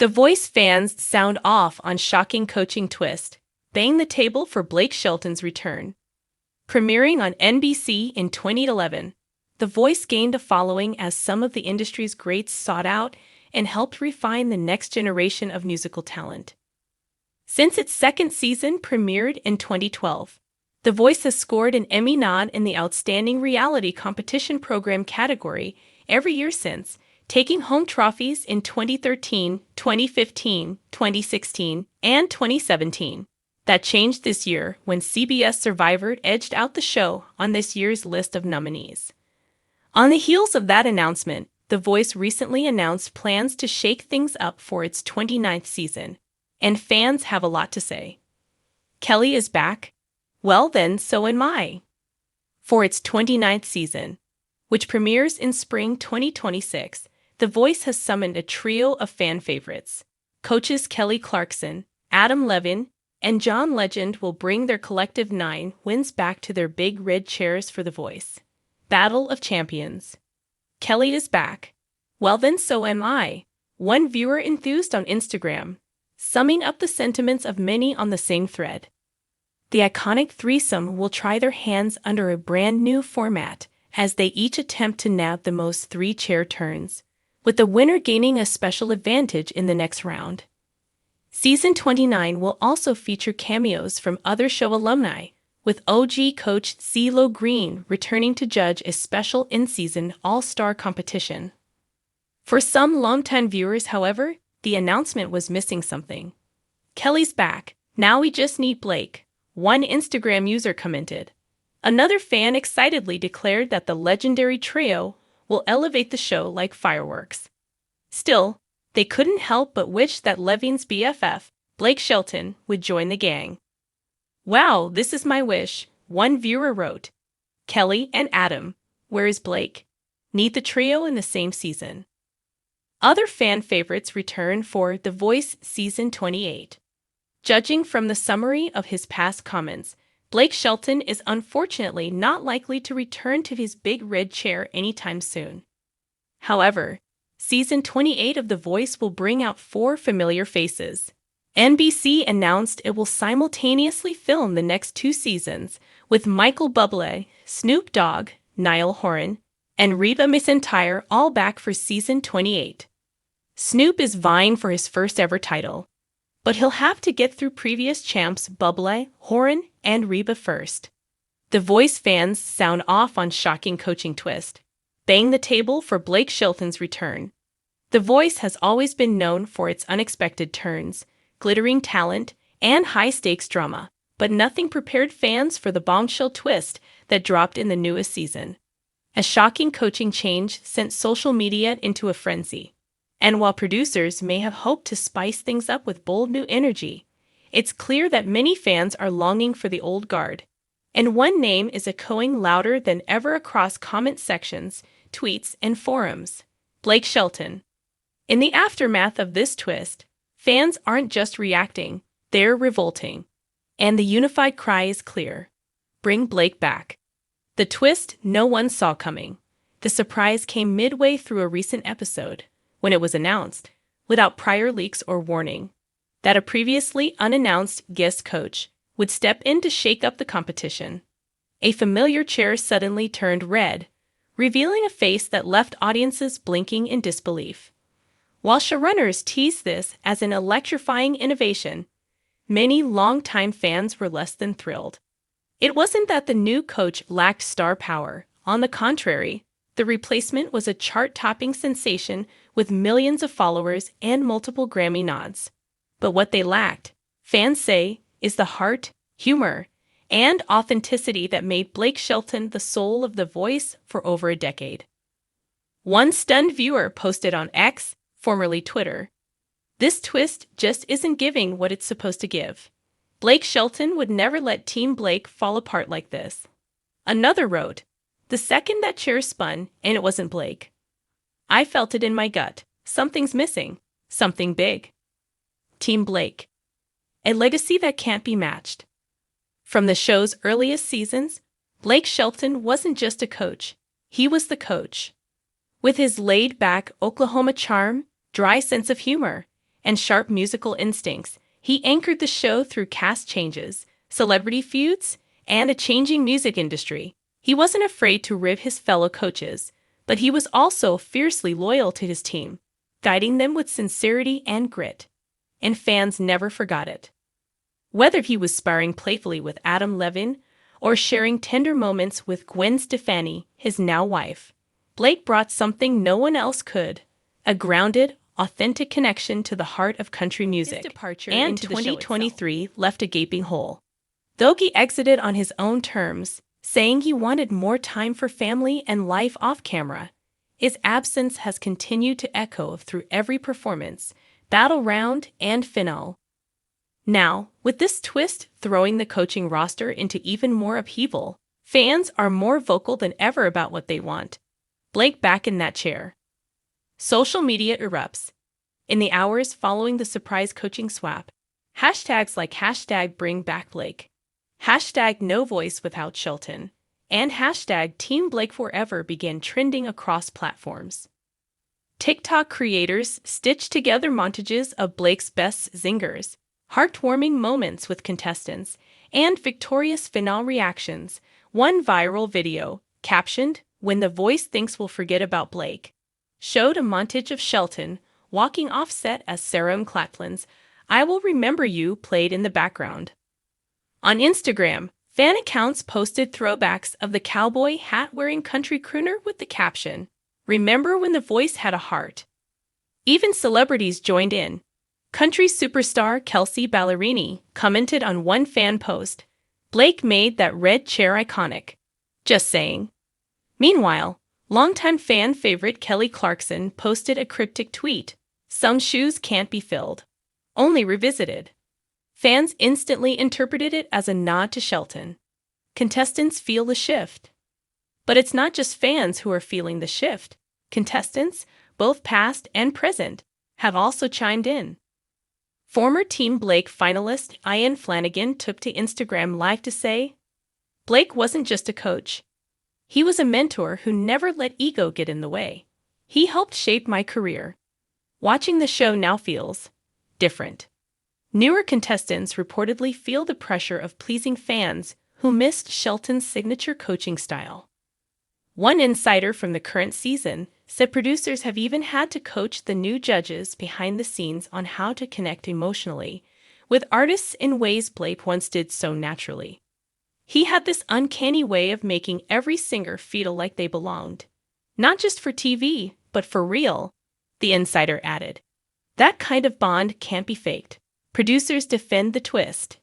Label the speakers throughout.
Speaker 1: The Voice fans sound off on shocking coaching twist, bang the table for Blake Shelton's return. Premiering on NBC in 2011, The Voice gained a following as some of the industry's greats sought out and helped refine the next generation of musical talent. Since its second season premiered in 2012, The Voice has scored an Emmy nod in the Outstanding Reality Competition Program category every year since, taking home trophies in 2013, 2015, 2016, and 2017. That changed this year when CBS Survivor edged out the show on this year's list of nominees. On the heels of that announcement, The Voice recently announced plans to shake things up for its 29th season, and fans have a lot to say. Kelly is back? Well then, so am I. For its 29th season, which premieres in spring 2026, The Voice has summoned a trio of fan favorites. Coaches Kelly Clarkson, Adam Levine, and John Legend will bring their collective 9 wins back to their big red chairs for The Voice. Battle of Champions. Kelly is back. Well then, so am I. One viewer enthused on Instagram, summing up the sentiments of many on the same thread. The iconic threesome will try their hands under a brand new format as they each attempt to nab the most 3-chair turns, with the winner gaining a special advantage in the next round. Season 29 will also feature cameos from other show alumni, with OG coach CeeLo Green returning to judge a special in-season all-star competition. For some longtime viewers, however, the announcement was missing something. Kelly's back, now we just need Blake, one Instagram user commented. Another fan excitedly declared that the legendary trio will elevate the show like fireworks. Still, they couldn't help but wish that Levine's BFF, Blake Shelton, would join the gang. Wow, this is my wish, one viewer wrote. Kelly and Adam, where is Blake? Need the trio in the same season. Other fan favorites return for The Voice Season 28. Judging from the summary of his past comments, Blake Shelton is unfortunately not likely to return to his big red chair anytime soon. However, Season 28 of The Voice will bring out 4 familiar faces. NBC announced it will simultaneously film the next 2 seasons, with Michael Bublé, Snoop Dogg, Niall Horan, and Reba McEntire all back for Season 28. Snoop is vying for his first ever title, but he'll have to get through previous champs Bublé, Horan, and Reba first. The Voice fans sound off on shocking coaching twist, bang the table for Blake Shelton's return. The Voice has always been known for its unexpected turns, glittering talent, and high-stakes drama, but nothing prepared fans for the bombshell twist that dropped in the newest season. A shocking coaching change sent social media into a frenzy. And while producers may have hoped to spice things up with bold new energy, it's clear that many fans are longing for the old guard. And one name is echoing louder than ever across comment sections, tweets, and forums: Blake Shelton. In the aftermath of this twist, fans aren't just reacting, they're revolting. And the unified cry is clear: bring Blake back. The twist no one saw coming. The surprise came midway through a recent episode, when it was announced, without prior leaks or warning, that a previously unannounced guest coach would step in to shake up the competition. A familiar chair suddenly turned red, revealing a face that left audiences blinking in disbelief. While showrunners teased this as an electrifying innovation, many longtime fans were less than thrilled. It wasn't that the new coach lacked star power. On the contrary, the replacement was a chart-topping sensation with millions of followers and multiple Grammy nods. But what they lacked, fans say, is the heart, humor, and authenticity that made Blake Shelton the soul of The Voice for over a decade. One stunned viewer posted on X, formerly Twitter, "This twist just isn't giving what it's supposed to give. Blake Shelton would never let Team Blake fall apart like this." Another wrote, "The second that chair spun and it wasn't Blake, I felt it in my gut. Something's missing. Something big." Team Blake. A legacy that can't be matched. From the show's earliest seasons, Blake Shelton wasn't just a coach, he was the coach. With his laid-back Oklahoma charm, dry sense of humor, and sharp musical instincts, he anchored the show through cast changes, celebrity feuds, and a changing music industry. He wasn't afraid to rib his fellow coaches, but he was also fiercely loyal to his team, guiding them with sincerity and grit. And fans never forgot it. Whether he was sparring playfully with Adam Levine or sharing tender moments with Gwen Stefani, his now wife, Blake brought something no one else could: a grounded, authentic connection to the heart of country music. His departure and into 2023 left a gaping hole. Though he exited on his own terms, saying he wanted more time for family and life off camera, his absence has continued to echo through every performance, battle round, and finale. Now, with this twist throwing the coaching roster into even more upheaval, fans are more vocal than ever about what they want. Blake back in that chair. Social media erupts. In the hours following the surprise coaching swap, hashtags like hashtag bring back Blake, hashtag no voice without Shelton, and hashtag Team Blake Forever began trending across platforms. TikTok creators stitched together montages of Blake's best zingers, heartwarming moments with contestants, and victorious finale reactions. One viral video, captioned, "When the voice thinks we'll forget about Blake," showed a montage of Shelton walking off set as Sarah McLachlan's "I Will Remember You" played in the background. On Instagram, fan accounts posted throwbacks of the cowboy hat-wearing country crooner with the caption, "Remember when the voice had a heart." Even celebrities joined in. Country superstar Kelsey Ballerini commented on one fan post, "Blake made that red chair iconic. Just saying." Meanwhile, longtime fan favorite Kelly Clarkson posted a cryptic tweet, "Some shoes can't be filled, only revisited." Fans instantly interpreted it as a nod to Shelton. Contestants feel the shift. But it's not just fans who are feeling the shift. Contestants, both past and present, have also chimed in. Former Team Blake finalist Ian Flanagan took to Instagram Live to say, "Blake wasn't just a coach. He was a mentor who never let ego get in the way. He helped shape my career. Watching the show now feels different." Newer contestants reportedly feel the pressure of pleasing fans who missed Shelton's signature coaching style. One insider from the current season said producers have even had to coach the new judges behind the scenes on how to connect emotionally with artists in ways Blake once did so naturally. He had this uncanny way of making every singer feel like they belonged. Not just for TV, but for real, the insider added. That kind of bond can't be faked. Producers defend the twist.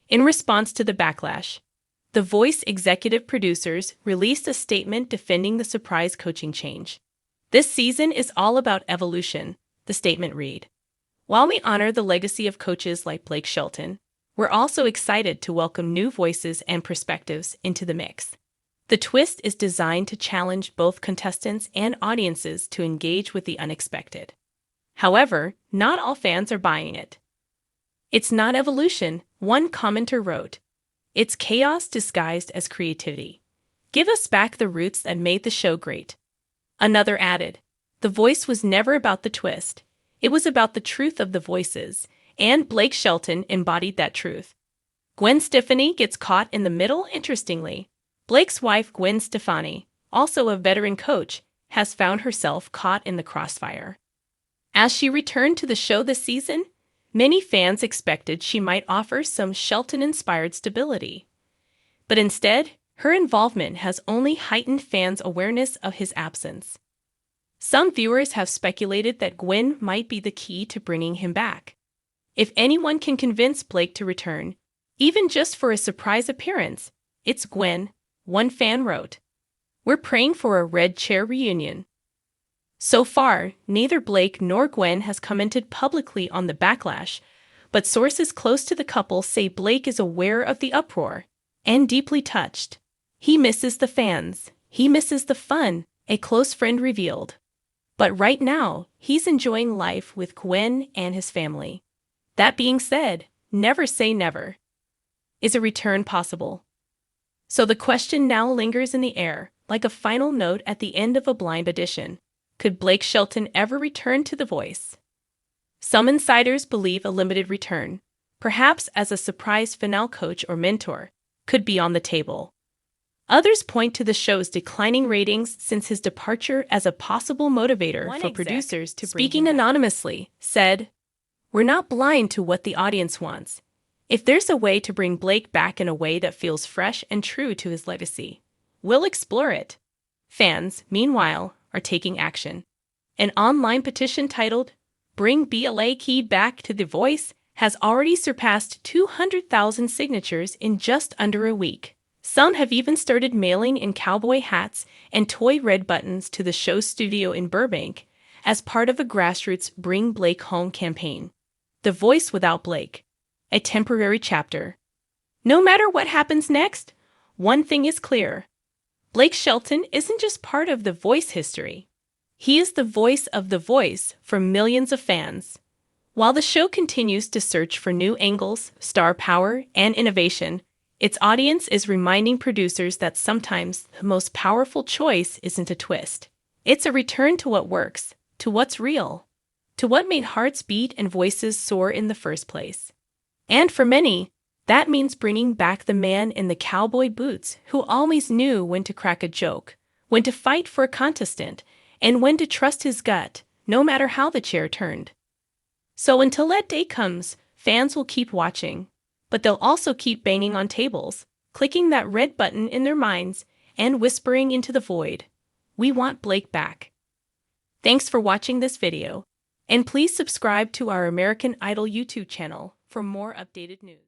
Speaker 1: In response to the backlash, The Voice executive producers released a statement defending the surprise coaching change. "This season is all about evolution," the statement read. "While we honor the legacy of coaches like Blake Shelton, we're also excited to welcome new voices and perspectives into the mix. The twist is designed to challenge both contestants and audiences to engage with the unexpected." However, not all fans are buying it. "It's not evolution," one commenter wrote. "It's chaos disguised as creativity. Give us back the roots that made the show great." Another added, "The Voice was never about the twist. It was about the truth of the voices, and Blake Shelton embodied that truth." Gwen Stefani gets caught in the middle. Interestingly, Blake's wife Gwen Stefani, also a veteran coach, has found herself caught in the crossfire. As she returned to the show this season, many fans expected she might offer some Shelton-inspired stability. But instead, her involvement has only heightened fans' awareness of his absence. Some viewers have speculated that Gwen might be the key to bringing him back. If anyone can convince Blake to return, even just for a surprise appearance, it's Gwen, one fan wrote. "We're praying for a red chair reunion." So far, neither Blake nor Gwen has commented publicly on the backlash, but sources close to the couple say Blake is aware of the uproar and deeply touched. "He misses the fans. He misses the fun," a close friend revealed. But right now, he's enjoying life with Gwen and his family. That being said, never say never. Is a return possible? So the question now lingers in the air, like a final note at the end of a blind audition. Could Blake Shelton ever return to The Voice? Some insiders believe a limited return, perhaps as a surprise finale coach or mentor, could be on the table. Others point to the show's declining ratings since his departure as a possible motivator for producers to bring him back. Speaking anonymously, said, "We're not blind to what the audience wants. If there's a way to bring Blake back in a way that feels fresh and true to his legacy, we'll explore it." Fans, meanwhile, are taking action. An online petition titled, "Bring Blake Back to The Voice," has already surpassed 200,000 signatures in just under a week. Some have even started mailing in cowboy hats and toy red buttons to the show's studio in Burbank as part of a grassroots Bring Blake Home campaign. The Voice without Blake, a temporary chapter. No matter what happens next, one thing is clear. Blake Shelton isn't just part of The Voice history. He is the voice of The Voice for millions of fans. While the show continues to search for new angles, star power, and innovation, its audience is reminding producers that sometimes the most powerful choice isn't a twist. It's a return to what works, to what's real, to what made hearts beat and voices soar in the first place. And for many, that means bringing back the man in the cowboy boots who always knew when to crack a joke, when to fight for a contestant, and when to trust his gut, no matter how the chair turned. So until that day comes, fans will keep watching. But they'll also keep banging on tables, clicking that red button in their minds, and whispering into the void, "We want Blake back." Thanks for watching this video, and please subscribe to our American Idol YouTube channel for more updated news.